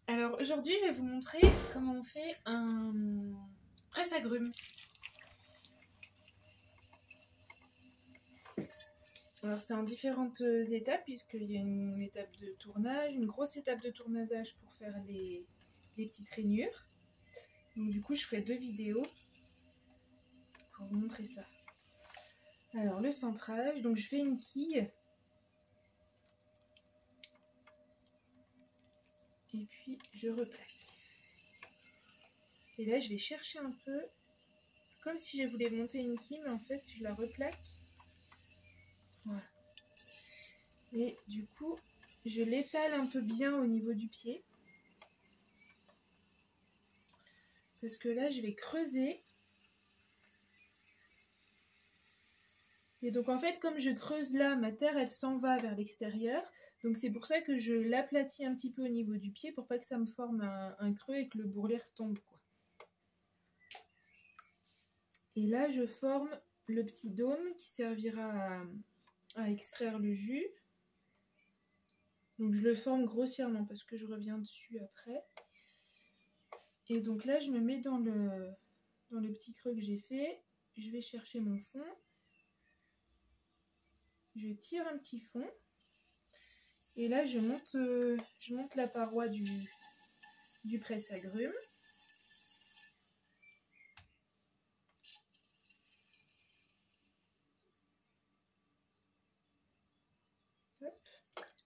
Alors aujourd'hui, je vais vous montrer comment on fait un presse-agrumes. Alors c'est en différentes étapes puisqu'il y a une étape de tournage, une grosse étape de tournasage pour faire les petites rainures. Donc du coup, je ferai 2 vidéos pour vous montrer ça. Alors le centrage, donc je fais une quille. Et puis je replaque. Et là je vais chercher un peu, comme si je voulais monter une quille, mais en fait je la replaque. Voilà. Et du coup, je l'étale un peu bien au niveau du pied. Parce que là je vais creuser. Et donc en fait, comme je creuse là, ma terre elle s'en va vers l'extérieur. Donc c'est pour ça que je l'aplatis un petit peu au niveau du pied pour pas que ça me forme un creux et que le bourrelet retombe, quoi. Et là je forme le petit dôme qui servira à extraire le jus. Donc je le forme grossièrement parce que je reviens dessus après. Et donc là je me mets dans le petit creux que j'ai fait. Je vais chercher mon fond. Je tire un petit fond. Et là, je monte la paroi du presse-agrumes.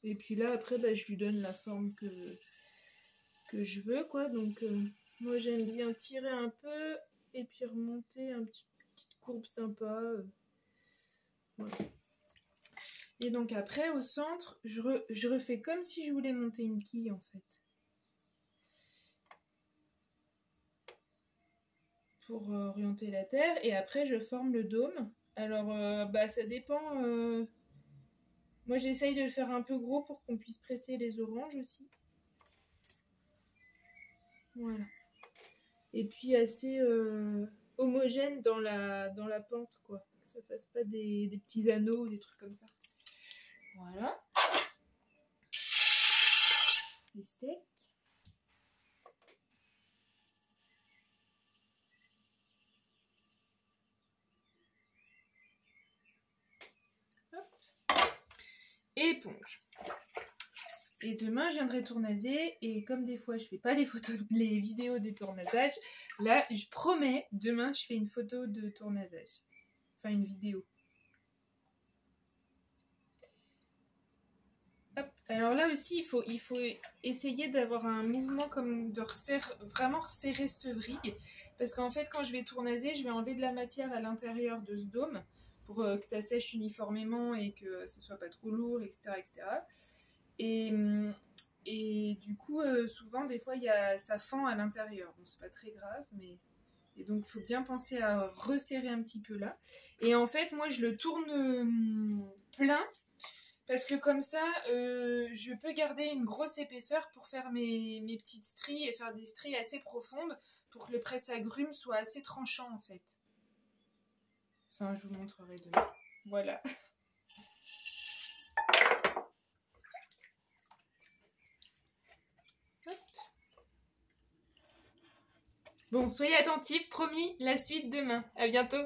Et puis là, après, bah, je lui donne la forme que je veux, quoi. Donc, moi, j'aime bien tirer un peu et puis remonter une petite courbe sympa. Voilà. Et donc après, au centre, je refais comme si je voulais monter une quille, en fait. Pour orienter la terre. Et après, je forme le dôme. Alors, bah, ça dépend... Moi, j'essaye de le faire un peu gros pour qu'on puisse presser les oranges aussi. Voilà. Et puis assez homogène dans la pente, quoi. Que ça fasse pas des petits anneaux ou des trucs comme ça. Voilà. Les steaks. Hop. Éponge. Et demain, je viendrai tournaser. Et comme des fois, je fais pas les vidéos des tournasages, là, je promets, demain, je fais une photo de tournasage. Enfin, une vidéo. Hop. Alors là aussi, il faut essayer d'avoir un mouvement comme de vraiment resserrer cette vrille. Parce qu'en fait, quand je vais tournaser, je vais enlever de la matière à l'intérieur de ce dôme pour que ça sèche uniformément et que ce soit pas trop lourd, etc. Et du coup, souvent, des fois, ça fend à l'intérieur. Bon, c'est pas très grave, mais... Et donc, il faut bien penser à resserrer un petit peu là. Et en fait, moi, je le tourne plein. Parce que comme ça, je peux garder une grosse épaisseur pour faire mes petites stries et faire des stries assez profondes pour que le presse-agrumes soit assez tranchant en fait. Enfin, je vous montrerai demain. Voilà. Hop. Bon, soyez attentifs, promis, la suite demain. À bientôt.